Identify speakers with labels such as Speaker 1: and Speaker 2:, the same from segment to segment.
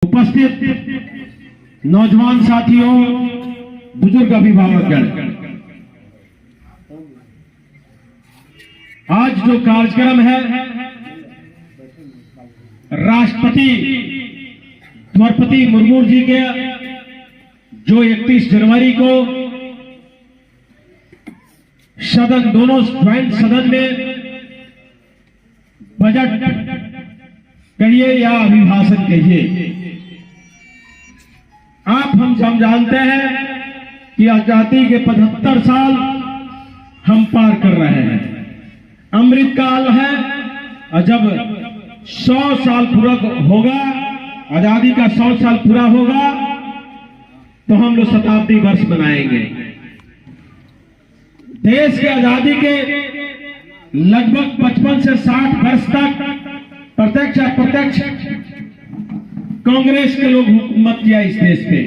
Speaker 1: उपस्थित नौजवान साथियों, बुजुर्ग अभिभावकगण, आज जो कार्यक्रम है राष्ट्रपति द्रौपदी मुर्मू जी के जो 31 जनवरी को सदन, दोनों ज्वाइंट सदन में बजट कहिए या अभिभाषण कहिए, हम जानते हैं कि आजादी के 75 साल हम पार कर रहे हैं, अमृत काल है, और जब 100 साल पूरा होगा, आजादी का 100 साल पूरा होगा तो हम लोग शताब्दी वर्ष मनाएंगे। देश की आजादी के लगभग 55 से 60 वर्ष तक प्रत्यक्ष अप्रत्यक्ष कांग्रेस के लोग हुकूमत किया इस देश पे,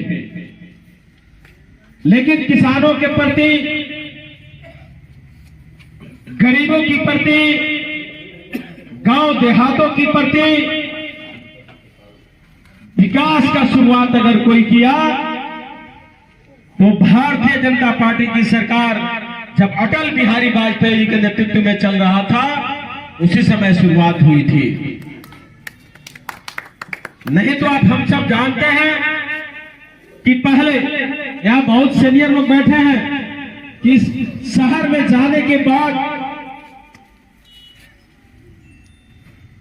Speaker 1: लेकिन किसानों के प्रति, गरीबों की प्रति, गांव देहातों की प्रति विकास का शुरुआत अगर कोई किया तो भारतीय जनता पार्टी की सरकार जब अटल बिहारी वाजपेयी जी के नेतृत्व में चल रहा था उसी समय शुरुआत हुई थी। नहीं तो आप हम सब जानते हैं कि पहले, यहां बहुत सीनियर लोग बैठे हैं, कि शहर में जाने के बाद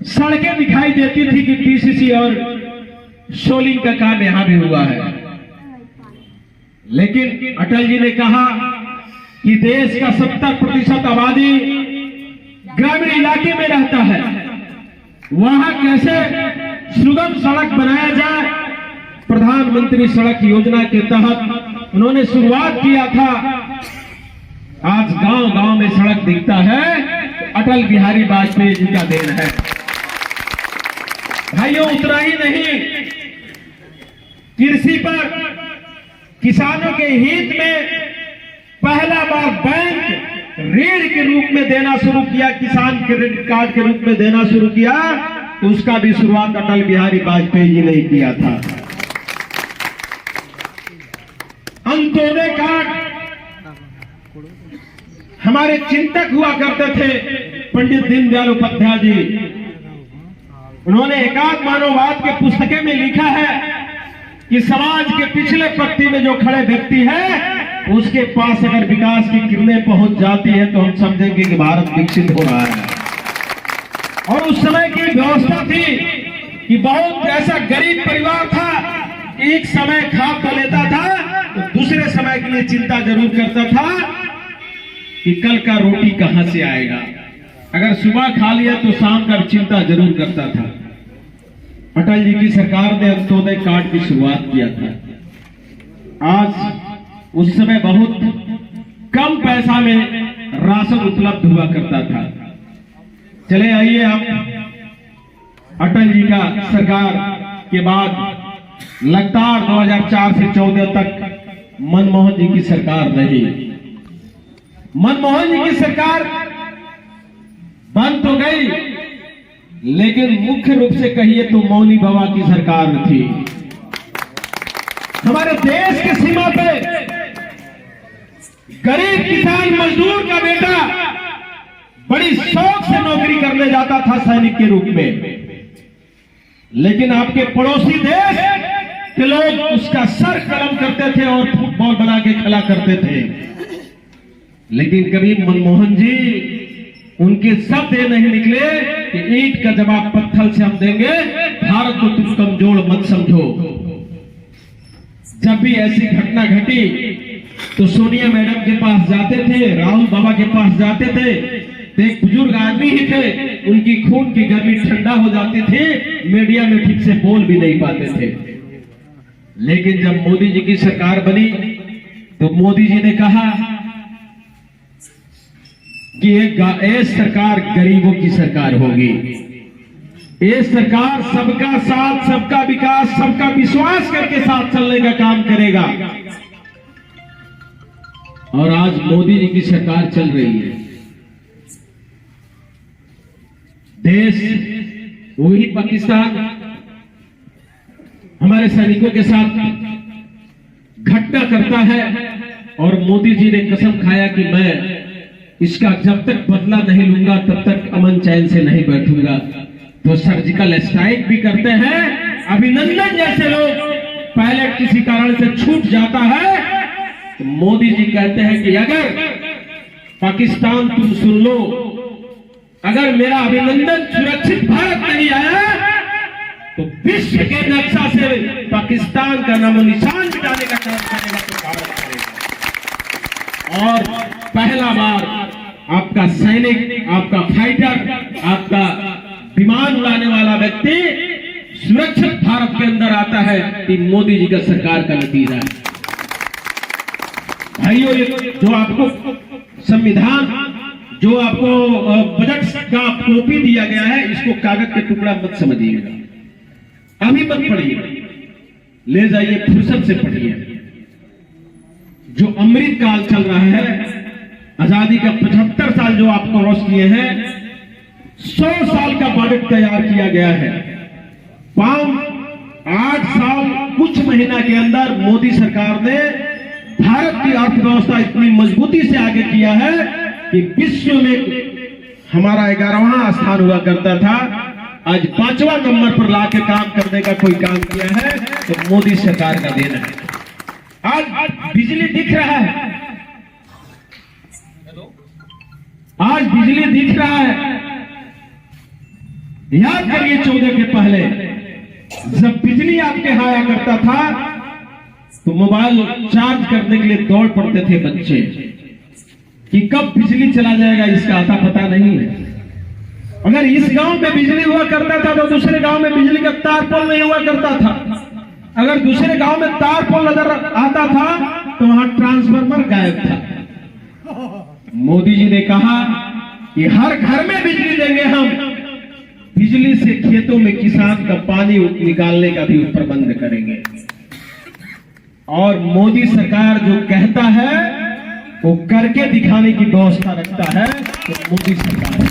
Speaker 1: सड़कें दिखाई देती थी कि पीसीसी और सोलिंग का काम यहां भी हुआ है, लेकिन अटल जी ने कहा कि देश का 70% आबादी ग्रामीण इलाके में रहता है, वहां कैसे सुगम सड़क बनाया जाए। प्रधानमंत्री सड़क योजना के तहत उन्होंने शुरुआत किया था। आज गांव गांव में सड़क दिखता है, अटल बिहारी वाजपेयी जी का देन है। भाइयों, उतना ही नहीं, कृषि पर किसानों के हित में पहला बार बैंक ऋण के रूप में देना शुरू किया, किसान क्रेडिट कार्ड के रूप में देना शुरू किया, तो उसका भी शुरुआत अटल बिहारी वाजपेयी जी ने किया था। अंत्योदय कार्ड, हमारे चिंतक हुआ करते थे पंडित दीनदयाल उपाध्याय जी, उन्होंने एकात्म मानववाद के पुस्तकें में लिखा है कि समाज के पिछले पंक्ति में जो खड़े व्यक्ति है उसके पास अगर विकास की किरणें पहुंच जाती है तो हम समझेंगे कि भारत विकसित हो रहा है। और उस समय की व्यवस्था थी कि बहुत ऐसा गरीब परिवार था, एक समय खा तो लेता था तो दूसरे समय के लिए चिंता जरूर करता था कि कल का रोटी कहां से आएगा। अगर सुबह खा लिया तो शाम का चिंता जरूर करता था। अटल जी की सरकार ने अंत्योदय कार्ड की शुरुआत किया था। आज उस समय बहुत कम पैसा में राशन उपलब्ध हुआ करता था। चले आइए, हम अटल जी का सरकार के बाद लगातार 2004 से 2014 तक मनमोहन जी की सरकार रही। मनमोहन जी की सरकार बंद तो गई, लेकिन मुख्य रूप से कहिए तो मौनी बाबा की सरकार थी। हमारे देश की सीमा पे गरीब किसान मजदूर का बेटा बड़ी शौक से नौकरी करने जाता था सैनिक के रूप में, लेकिन आपके पड़ोसी देश के लोग उसका सर कलम करते थे और फुटबॉल बना के खेला करते थे। लेकिन कभी मनमोहन जी, उनके शब्द ये नहीं निकले कि ईंट का जवाब पत्थर से हम देंगे, भारत को तुम कमजोर मत समझो। जब भी ऐसी घटना घटी तो सोनिया मैडम के पास जाते थे, राहुल बाबा के पास जाते थे, तो एक बुजुर्ग आदमी ही थे, उनकी खून की गर्मी ठंडा हो जाती थी, मीडिया में ठीक से बोल भी नहीं पाते थे। लेकिन जब मोदी जी की सरकार बनी तो मोदी जी ने कहा कि ये सरकार गरीबों की सरकार होगी, ये सरकार सबका साथ, सबका विकास, सबका विश्वास करके साथ चलने का काम करेगा। और आज मोदी जी की सरकार चल रही है। देश वही पाकिस्तान, हमारे सैनिकों के साथ घटना करता है और मोदी जी ने कसम खाया कि मैं इसका जब तक बदला नहीं लूंगा तब तक अमन चैन से नहीं बैठूंगा। तो सर्जिकल स्ट्राइक भी करते हैं। अभिनंदन जैसे लोग पहले किसी कारण से छूट जाता है तो मोदी जी कहते हैं कि अगर पाकिस्तान तुम सुन लो, अगर मेरा अभिनंदन सुरक्षित भारत नहीं आया तो विश्व के नक्शा से पाकिस्तान का नामो निशान मिटाने का काम करेगा तो भारत करेगा। और पहला बार आपका सैनिक, आपका फाइटर, आपका विमान उड़ाने वाला व्यक्ति सुरक्षित भारत के अंदर आता है कि मोदी जी का सरकार का नतीजा है। भाइयों, जो आपको संविधान, जो आपको बजट का कॉपी दिया गया है, इसको कागज के टुकड़ा मत समझिएगा, अभी मत पढ़िए, ले जाइए फुर्सत से पढ़िए। जो अमृत काल चल रहा है, आजादी का 75 साल जो आप क्रॉस किए हैं, 100 साल का बजट तैयार किया गया है। 8 साल कुछ महीना के अंदर मोदी सरकार ने भारत की अर्थव्यवस्था इतनी मजबूती से आगे किया है कि विश्व में हमारा 11वां स्थान हुआ करता था, आज 5वां नंबर पर लाके काम करने का कोई काम किया है तो मोदी सरकार का देन है। आज बिजली दिख रहा है, आज बिजली दिख रहा है। याद करिए 14 के पहले जब बिजली आपके यहां आया करता था तो मोबाइल चार्ज करने के लिए दौड़ पड़ते थे बच्चे कि कब बिजली चला जाएगा, इसका आता पता नहीं है। अगर इस गांव में बिजली हुआ करता था तो दूसरे गांव में बिजली का तार पोल नहीं हुआ करता था। अगर दूसरे गांव में तार पोल नजर आता था तो वहां ट्रांसफार्मर गायब था। मोदी जी ने कहा कि हर घर में बिजली देंगे हम, बिजली से खेतों में किसान का पानी निकालने का भी प्रबंध करेंगे। और मोदी सरकार जो कहता है वो करके दिखाने की व्यवस्था रखता है तो मोदी सरकार है।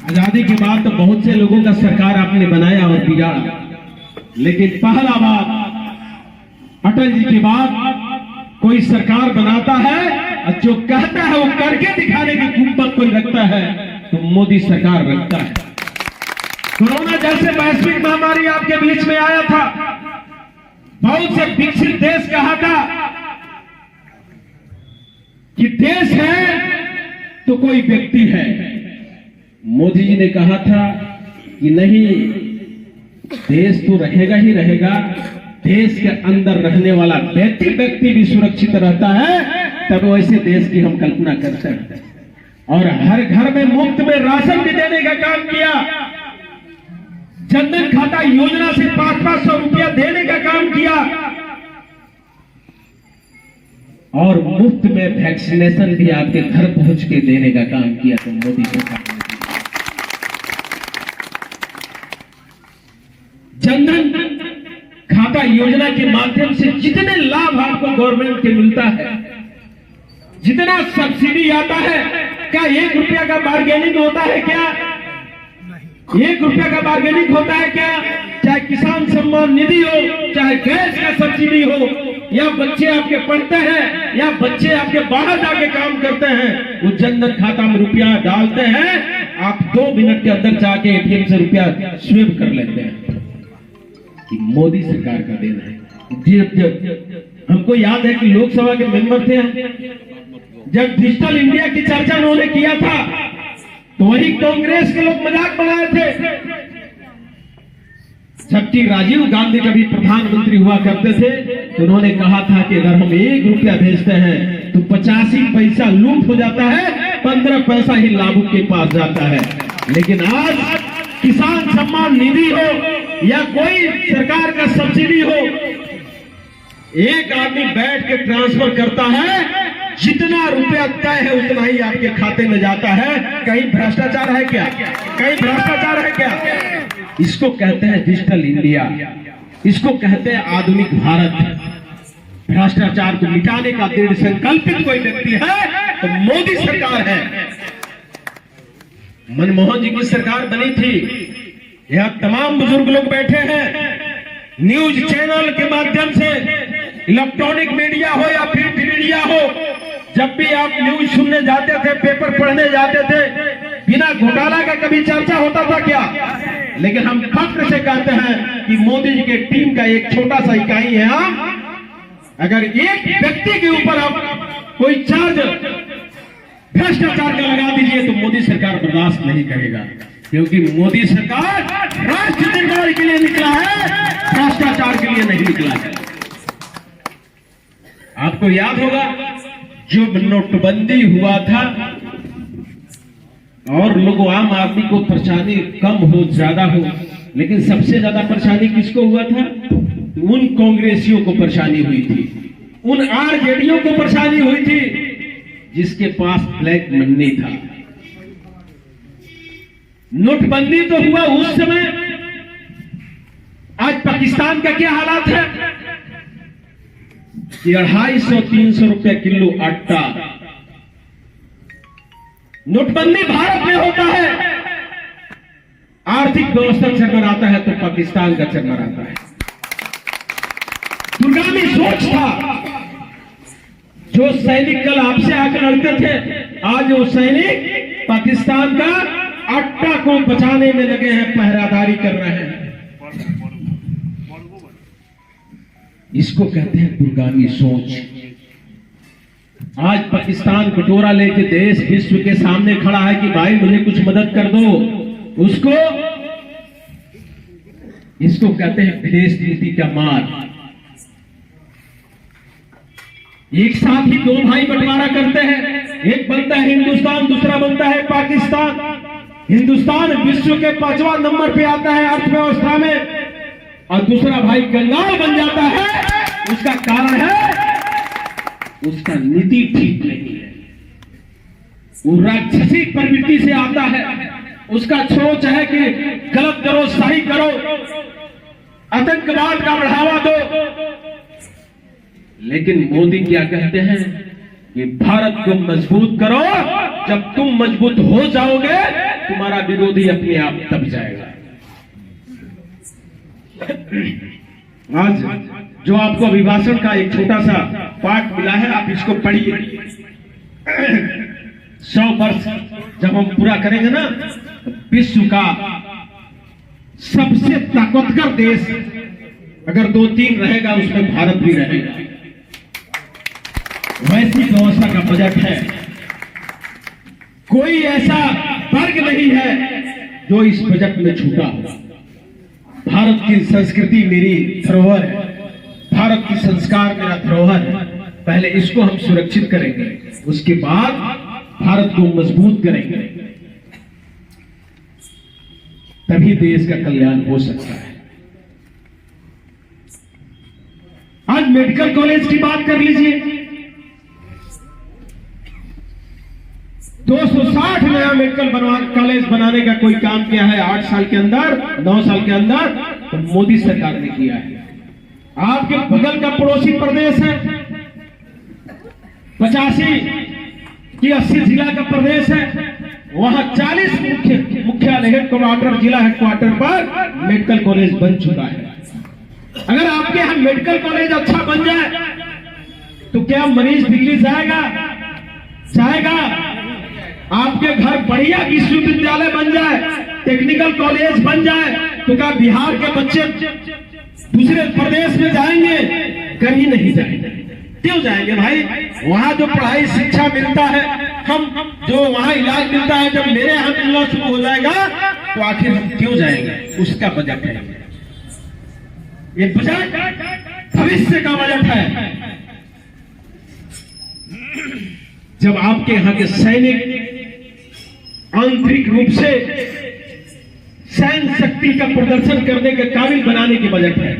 Speaker 1: आजादी के बाद तो बहुत से लोगों का सरकार आपने बनाया और बिगाड़ा, लेकिन पहला बार अटल जी के बाद कोई सरकार बनाता है और जो कहता है वो करके दिखाने की कुंभत कोई रखता है तो मोदी सरकार रखता है। कोरोना जैसे वैश्विक महामारी आपके बीच में आया था, बहुत से विकसित देश कहा था कि देश है तो कोई व्यक्ति है। मोदी जी ने कहा था कि नहीं, देश तो रहेगा ही रहेगा, देश के अंदर रहने वाला व्यक्ति भी सुरक्षित रहता है, तब वैसे देश की हम कल्पना करते हैं। और हर घर में मुफ्त में राशन भी देने का काम किया, जनधन खाता योजना से 500 रुपया देने का काम किया और मुफ्त में वैक्सीनेशन भी आपके घर पहुंच के देने का काम किया तो मोदी सरकार ने। जनधन खाता योजना के माध्यम से जितने लाभ आपको गवर्नमेंट के मिलता है, जितना सब्सिडी आता है, क्या 1 रुपया का बार्गेनिंग होता है क्या? 1 रुपया का बार्गेनिंग होता है क्या? चाहे किसान सम्मान निधि हो, चाहे गैस का सब्सिडी हो, या बच्चे आपके पढ़ते हैं या बच्चे आपके बाहर जाके काम करते हैं, वो जनधन खाता में रुपया डालते हैं, आप 2 मिनट के अंदर जाके एटीएम से रुपया स्वीप कर लेते हैं। कि मोदी सरकार का देन है। जब हमको याद है कि लोकसभा के मेंबर थे, जब डिजिटल इंडिया की चर्चा उन्होंने किया था तो वही कांग्रेस के लोग मजाक बनाए थे, जबकि राजीव गांधी कभी प्रधानमंत्री हुआ करते थे तो उन्होंने कहा था कि अगर हम 1 रुपया भेजते हैं तो 85 पैसा लूट हो जाता है, 15 पैसा ही लाभुक के पास जाता है। लेकिन आज किसान सम्मान निधि हो या कोई सरकार का सब्सिडी हो, एक आदमी बैठ के ट्रांसफर करता है, जितना रुपया तय है उतना ही आपके खाते में जाता है। कहीं भ्रष्टाचार है क्या? कहीं भ्रष्टाचार है क्या? इसको कहते हैं डिजिटल इंडिया, इसको कहते हैं आधुनिक भारत। भ्रष्टाचार को मिटाने का दृढ़ संकल्पित कोई व्यक्ति है तो मोदी सरकार है। मनमोहन जी की सरकार बनी थी, यहां तमाम बुजुर्ग लोग बैठे हैं, न्यूज चैनल के माध्यम से, इलेक्ट्रॉनिक मीडिया हो या प्रिंट मीडिया हो, जब भी आप न्यूज सुनने जाते थे, पेपर पढ़ने जाते थे, बिना घोटाला का कभी चर्चा होता था क्या? लेकिन हम फक्र से कहते हैं कि मोदी जी के टीम का एक छोटा सा इकाई है हम, अगर एक व्यक्ति के ऊपर आप कोई चार्ज भ्रष्टाचार का लगा दीजिए तो मोदी सरकार बर्दाश्त नहीं करेगा, क्योंकि मोदी सरकार राष्ट्र निर्माण के लिए निकला है, भ्रष्टाचार के लिए नहीं निकला है। आपको याद होगा जब नोटबंदी हुआ था और लोगों, आम आदमी को परेशानी कम हो ज्यादा हो, लेकिन सबसे ज्यादा परेशानी किसको हुआ था? उन कांग्रेसियों को परेशानी हुई थी, उन आरजेडीओ को परेशानी हुई थी जिसके पास ब्लैक मनी था। नोटबंदी तो हुआ उस समय, आज पाकिस्तान का क्या हालात है कि 250-300 रुपए किलो आटा। नोटबंदी भारत में होता है, आर्थिक व्यवस्था चरमराता है तो पाकिस्तान का चरमराता है। दूरगामी सोच था, जो सैनिक कल आपसे आकर लड़ते थे, आज वो सैनिक पाकिस्तान का आटा को बचाने में लगे हैं, पहरादारी कर रहे हैं। इसको कहते हैं दूरगामी सोच। आज पाकिस्तान कटोरा लेके देश विश्व के सामने खड़ा है कि भाई मुझे कुछ मदद कर दो, इसको कहते हैं विदेश नीति का मार। एक साथ ही दो भाई बंटवारा करते हैं, एक बनता है हिंदुस्तान, दूसरा बनता है पाकिस्तान। हिंदुस्तान विश्व के 5वां नंबर पे आता है अर्थव्यवस्था में, और दूसरा भाई कंगाल बन जाता है। उसका कारण है उसका नीति ठीक नहीं है, वो राक्षसी प्रवृत्ति से आता है। उसका सोच है कि गलत करो, सही करो, आतंकवाद का बढ़ावा दो। लेकिन मोदी क्या कहते हैं कि भारत को मजबूत करो, जब तुम मजबूत हो जाओगे तुम्हारा विरोधी अपने आप दब जाएगा। आज जो आपको अभिभाषण का एक छोटा सा पाठ मिला है, आप इसको पढ़िए। 100 वर्ष जब हम पूरा करेंगे ना, विश्व का सबसे ताकतवर देश अगर 2-3 रहेगा, उसमें भारत भी रहेगा। वैसी व्यवस्था का बजट है। कोई ऐसा वर्ग नहीं है जो इस बजट में छूटा हो। भारत की संस्कृति मेरी धरोहर है, भारत की संस्कार मेरा धरोहर है। पहले इसको हम सुरक्षित करेंगे, उसके बाद भारत को मजबूत करेंगे, तभी देश का कल्याण हो सकता है। आज मेडिकल कॉलेज की बात कर लीजिए, 260 नया मेडिकल कॉलेज बनाने का कोई काम किया है 8 साल के अंदर, 9 साल के अंदर, तो मोदी सरकार ने किया है। आपके बगल का पड़ोसी प्रदेश है, 85 की 80 जिला का प्रदेश है, वहां 40 मुख्यालय हेडक्वार्टर, जिला हेडक्वार्टर पर मेडिकल कॉलेज बन चुका है। अगर आपके यहां मेडिकल कॉलेज अच्छा बन जाए तो क्या मरीज दिल्ली जाएगा? आपके घर बढ़िया विश्वविद्यालय बन जाए, टेक्निकल कॉलेज बन जाए, तो क्या बिहार के बच्चे दूसरे प्रदेश में जाएंगे? कहीं नहीं जाएंगे। क्यों जाएंगे भाई? वहां जो पढ़ाई शिक्षा मिलता है, हम जो वहां इलाज मिलता है, जब मेरे यहां मिलना शुरू हो जाएगा तो आखिर हम क्यों जाएंगे? उसका बजट है ये। बजट भविष्य का बजट है। जब आपके यहां के सैनिक आंतरिक रूप से सैन्य शक्ति का प्रदर्शन करने के काबिल बनाने के बजट है।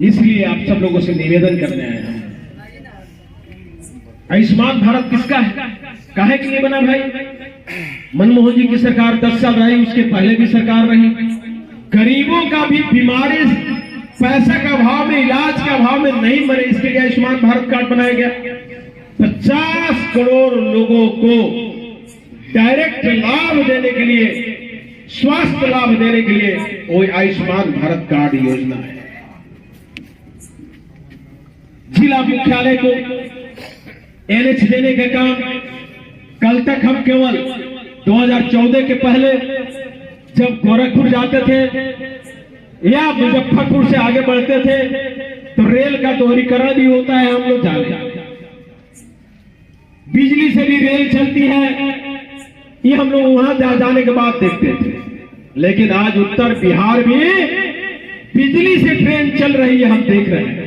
Speaker 1: इसलिए आप सब लोगों से निवेदन करने आए हैं, आयुष्मान भारत किसका है? काहे के लिए बना भाई? मनमोहन जी की सरकार 10 साल रही, उसके पहले भी सरकार रही। गरीबों का भी बीमारी पैसा का भाव में, इलाज का भाव में नहीं मरे, इसके लिए आयुष्मान भारत कार्ड बनाया गया। 50 करोड़ लोगों को डायरेक्ट लाभ देने के लिए स्वास्थ्य लाभ देने के लिए वो आयुष्मान भारत कार्ड योजना है। जिला मुख्यालय को एनएच देने का काम, कल तक हम केवल 2014 के पहले जब गोरखपुर जाते थे या मुजफ्फरपुर से आगे बढ़ते थे तो रेल का दोहरीकरण भी होता है, हम लोग जानते। बिजली से भी रेल चलती है, ये हम लोग वहां जाने के बाद देखते थे। लेकिन आज उत्तर बिहार में बिजली से ट्रेन चल रही है, हम देख रहे हैं।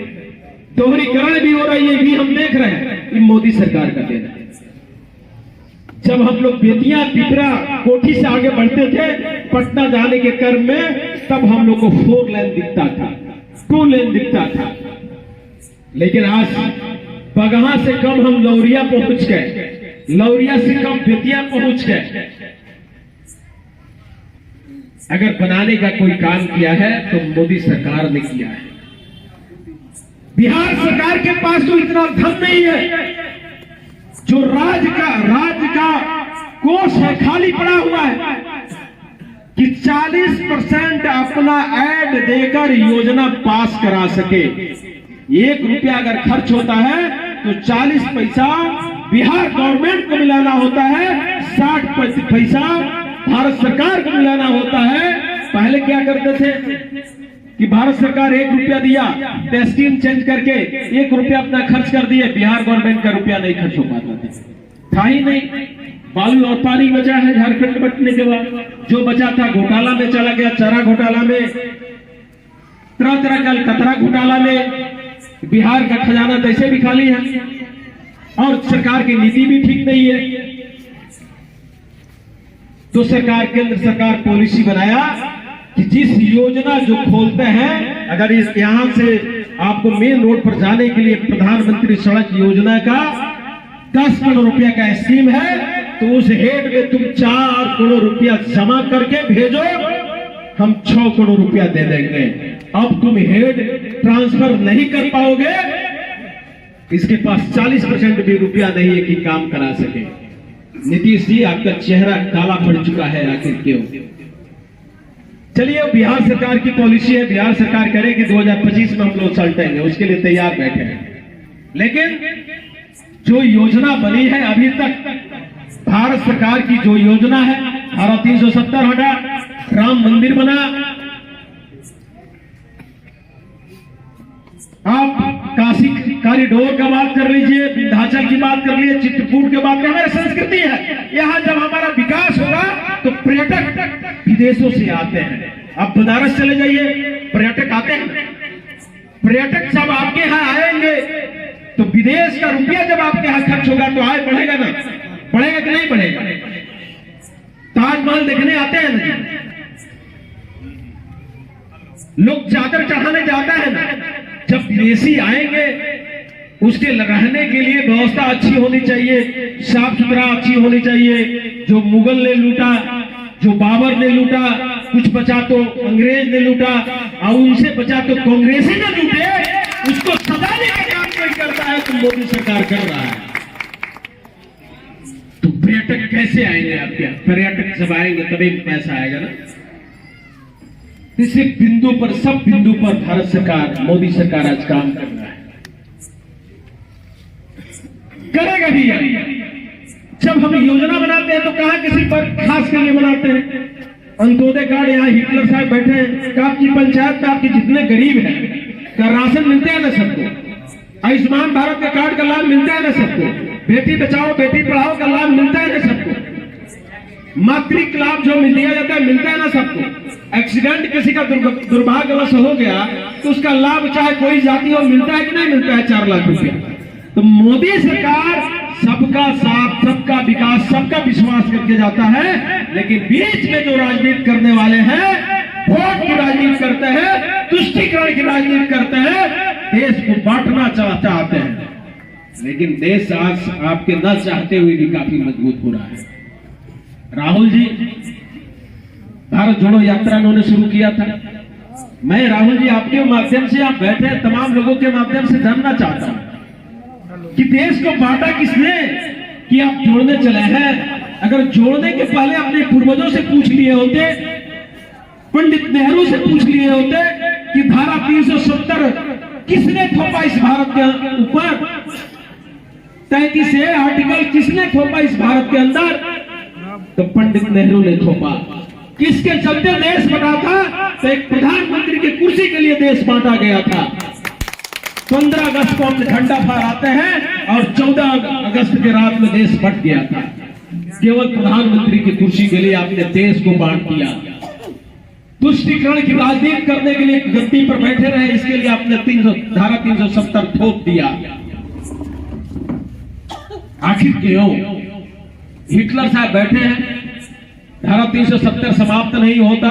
Speaker 1: दोहरीकरण भी हो रही है, भी हम देख रहे हैं। ये मोदी सरकार का देना है। जब हम लोग बेतिया, पिपरा, कोठी से आगे बढ़ते थे पटना जाने के क्रम में, तब हम लोग को 4 लेन दिखता था, 2 लेन दिखता था। लेकिन आज बगहा से कम हम लौरिया पहुंच गए, लौरिया से कम बेतिया पहुंच गए। अगर बनाने का कोई काम किया है तो मोदी सरकार ने किया है। बिहार सरकार के पास तो इतना धन नहीं है, जो राज्य का कोष है खाली पड़ा हुआ है कि 40% अपना ऐड देकर योजना पास करा सके। 1 रुपया अगर खर्च होता है तो 40 पैसा बिहार गवर्नमेंट को मिलाना होता है, 60 पैसा भारत सरकार को मिलाना होता है। पहले क्या करते थे कि भारत सरकार 1 रुपया दिया तो स्कीम चेंज करके 1 रुपया अपना खर्च कर दिए, बिहार गवर्नमेंट का रुपया नहीं खर्च हो पाता था ही नहीं। बालू और पानी बचा है झारखंड बंटने के बाद, जो बचा था घोटाला में चला गया, चारा घोटाला में, तरह तरह का कतरा घोटाला में। बिहार का खजाना तैसे भी खाली है और सरकार की नीति भी ठीक नहीं है। तो सरकार, केंद्र सरकार पॉलिसी बनाया कि जिस योजना जो खोलते हैं, अगर इस यहां से आपको मेन रोड पर जाने के लिए प्रधानमंत्री सड़क योजना का 10 करोड़ रुपया का स्कीम है, तो उस हेड में तुम 4 करोड़ रुपया जमा करके भेजो, हम 6 करोड़ रुपया दे देंगे। अब तुम हेड ट्रांसफर नहीं कर पाओगे, इसके पास 40% भी रुपया नहीं है कि काम करा सके। नीतीश जी, आपका चेहरा काला पड़ चुका है, आखिर क्यों? चलिए, बिहार सरकार की पॉलिसी है, बिहार सरकार करेगी 2025 में हम लोग चलटेंगे, उसके लिए तैयार बैठे हैं। लेकिन जो योजना बनी है अभी तक, भारत सरकार की जो योजना है, धारा 370 हटा, राम मंदिर बना, आप काशी कॉरिडोर का बात कर लीजिए, विंध्याचल की बात कर लीजिए, चित्रकूट की बात कर, हमारी संस्कृति है। यहाँ जब हमारा विकास होगा तो पर्यटक विदेशों से आते हैं। आप बनारस चले जाइए, पर्यटक आते हैं। पर्यटक जब आपके यहाँ आएंगे तो विदेश का रुपया जब आपके यहाँ खर्च होगा तो आय बढ़ेगा ना, बढ़ेगा कि नहीं बढ़ेगा? ताजमहल देखने आते हैं ना, लोग चादर चढ़ाने जाता है ना। जब विदेशी आएंगे उसके रहने के लिए व्यवस्था अच्छी होनी चाहिए, साफ सुथरा अच्छी होनी चाहिए। जो मुगल ने लूटा, जो बाबर ने लूटा, कुछ बचा तो अंग्रेज ने लूटा, और उनसे बचा तो कांग्रेसी ने लूटे, उसको सजाने का काम कोई करता है तो मोदी सरकार कर रहा है। तो पर्यटक कैसे आएंगे आपके यहाँ? पर्यटक जब आएंगे तभी पैसा आएगा ना। इसी बिंदु पर, सब बिंदु पर भारत सरकार, मोदी सरकार आज काम कर रहा है, करेगा भी। जब हम योजना बनाते हैं तो कहां किसी पर खास के लिए बनाते हैं? अंत्योदय कार्ड, यहाँ हिटलर साहब बैठे हैं, आपकी पंचायत में आपके जितने गरीब हैं का राशन मिलते हैं ना सबको, आयुष्मान भारत के कार्ड का लाभ मिलता है ना सबको, बेटी बचाओ बेटी पढ़ाओ का लाभ मिलता है ना सबको, मातृक लाभ जो दिया जाता है मिलता है ना सबको। एक्सीडेंट किसी का दुर्भाग्यवश हो गया तो उसका लाभ चाहे कोई जाति हो मिलता है कि नहीं मिलता है? 4 लाख रुपया। तो मोदी सरकार सबका साथ, सबका विकास, सबका विश्वास करके जाता है। लेकिन बीच में जो राजनीति करने वाले हैं, वोट की राजनीति करते हैं, तुष्टीकरण की राजनीति करते हैं, देश को बांटना चाहते हैं। लेकिन देश आज आपके न चाहते हुए भी काफी मजबूत हो रहा है। राहुल जी, भारत जोड़ो यात्रा उन्होंने शुरू किया था। मैं राहुल जी आपके माध्यम से, आप बैठे तमाम लोगों के माध्यम से जानना चाहता हूं कि देश को बांटा किसने कि आप जोड़ने चले हैं? अगर जोड़ने के पहले अपने पूर्वजों से पूछ लिए होते, पंडित नेहरू से पूछ लिए होते कि धारा 370 किसने थोपा इस भारत के ऊपर, 33A आर्टिकल किसने थोपा इस भारत के अंदर, तो पंडित नेहरू ने थोपा। किसके चलते देश बना था, तो एक प्रधानमंत्री की कुर्सी के लिए देश बांटा गया था। 15 अगस्त को हम झंडा फहराते हैं और 14 अगस्त के रात में देश बट गया था। केवल प्रधानमंत्री की कुर्सी के लिए आपने देश को बांट दिया। तुष्टीकरण की राजनीति करने के लिए गद्दी पर बैठे रहे, इसके लिए आपने धारा 370 थोप दिया। आखिर क्यों? हिटलर साहब बैठे हैं, धारा 370 समाप्त नहीं होता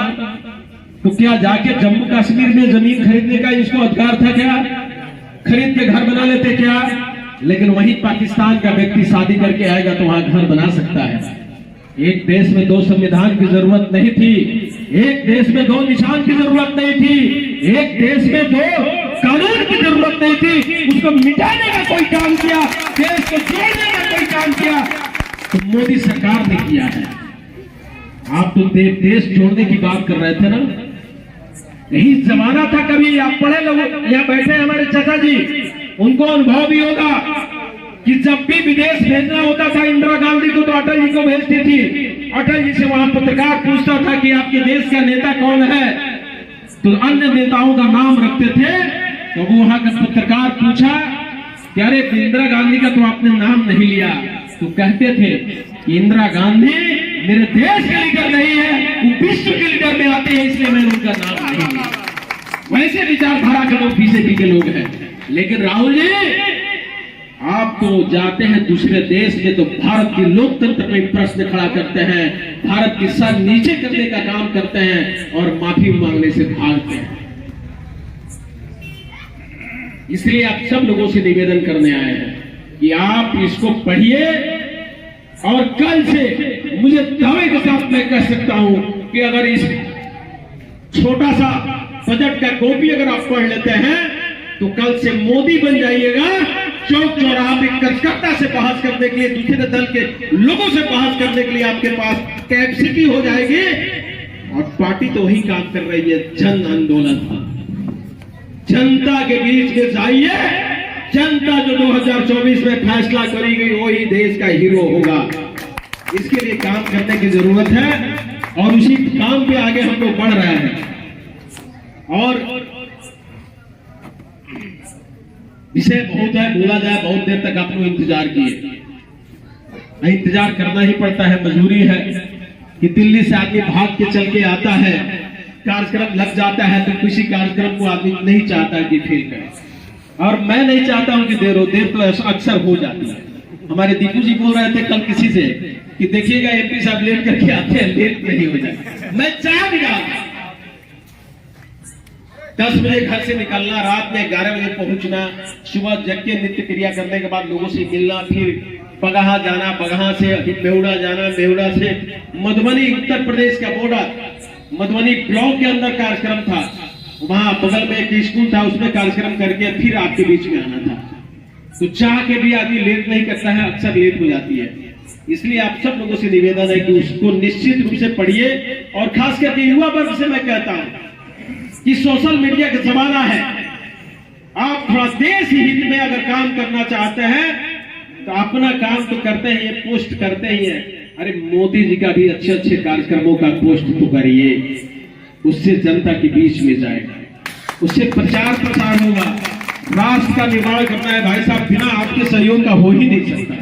Speaker 1: तो क्या जाके जम्मू कश्मीर में जमीन खरीदने का इसको अधिकार था क्या? खरीद के घर बना लेते क्या? लेकिन वही पाकिस्तान का व्यक्ति शादी करके आएगा तो वहां घर बना सकता है। एक देश में 2 संविधान की जरूरत नहीं थी, एक देश में 2 निशान की जरूरत नहीं थी, एक देश में 2 कानून की जरूरत नहीं थी। उसको मिटाने का कोई काम किया, देश को जोड़ने का कोई काम किया तो मोदी सरकार ने किया है। आप तो देश जोड़ने की बात कर रहे थे ना, यही जमाना था। कभी आप पढ़े लोग यहाँ बैठे हमारे चाचा जी, उनको अनुभव भी होगा कि जब भी विदेश भेजना होता था इंदिरा गांधी को तो अटल जी को भेजती थी। अटल जी से वहां पत्रकार पूछता था कि आपके देश का नेता कौन है, तो अन्य नेताओं का नाम रखते थे। तो वो वहां का पत्रकार पूछा कि अरे इंदिरा गांधी का तो आपने नाम नहीं लिया, तो कहते थे कि इंदिरा गांधी मेरे देश के लीडर नहीं है, वो विश्व के लीडर में आते हैं, इसलिए मैंने उनका नाम नहीं लिया। वैसे विचारधारा के लोग बीजेपी के लोग हैं। लेकिन राहुल जी, आप तो जाते हैं दूसरे देश में तो भारत की लोकतंत्र में प्रश्न खड़ा करते हैं, भारत की सर नीचे करने का काम करते हैं और माफी मांगने से भागते हैं। इसलिए आप सब लोगों से निवेदन करने आए हैं कि आप इसको पढ़िए और कल से मुझे दावे के साथ मैं कह सकता हूं कि अगर इस छोटा सा बजट का कॉपी अगर आप पढ़ लेते हैं तो कल से मोदी बन जाइएगा। चौक चौराहा पे कलकत्ता से बहस करने के लिए, दूसरे दल के लोगों से बहस करने के लिए आपके पास कैपेसिटी हो जाएगी। और पार्टी तो वही काम कर रही है, जन आंदोलन। जनता के बीच में जाइए, जनता जो 2024 में फैसला करेगी वही देश का हीरो होगा। इसके लिए काम करने की जरूरत है और उसी काम पे आगे हम लोग बढ़ रहे हैं। और विषय बहुत है, बोला जाए बहुत देर तक आप लोग इंतजार किए, इंतजार करना ही पड़ता है, मजबूरी है कि दिल्ली से आदमी भाग के चल के आता है, कार्यक्रम लग जाता है तो किसी कार्यक्रम को आदमी नहीं चाहता कि फेल करे। और मैं नहीं चाहता हूं कि देर हो, देर तो अक्सर हो जाती है। हमारे दीपू जी बोल रहे थे कल किसी से कि देखिएगा एमपी साहब लेट करके आते हैं, लेट नहीं हो जाए। मैं चाह भी रहा 10 बजे घर से निकलना, रात में 11 बजे पहुंचना, सुबह जग के नित्य क्रिया करने के बाद लोगों से मिलना, फिर बगहा जाना, बगहा से मेहुड़ा जाना, मेहुड़ा से मधुबनी, उत्तर प्रदेश का बॉर्डर, मधुबनी ब्लॉक के अंदर कार्यक्रम था, वहां बगल में एक स्कूल था, उसमें कार्यक्रम करके फिर आपके बीच में आना था। तो चाह के भी आदमी लेट नहीं करता है, अक्सर लेट हो जाती है। इसलिए आप सब लोगों से निवेदन है कि उसको निश्चित रूप से पढ़िए। और खास करके युवा वर्ग से मैं कहता हूं कि सोशल मीडिया का जमाना है, आप थोड़ा देश हित में अगर काम करना चाहते हैं तो अपना काम तो करते हैं, ये पोस्ट करते ही हैं। अरे मोदी जी का भी अच्छे अच्छे कार्यक्रमों का पोस्ट तो करिए, उससे जनता के बीच में जाएगा, उससे प्रचार प्रसार होगा। राष्ट्र का निर्माण करना है भाई साहब, बिना आपके सहयोग का हो ही नहीं सकता।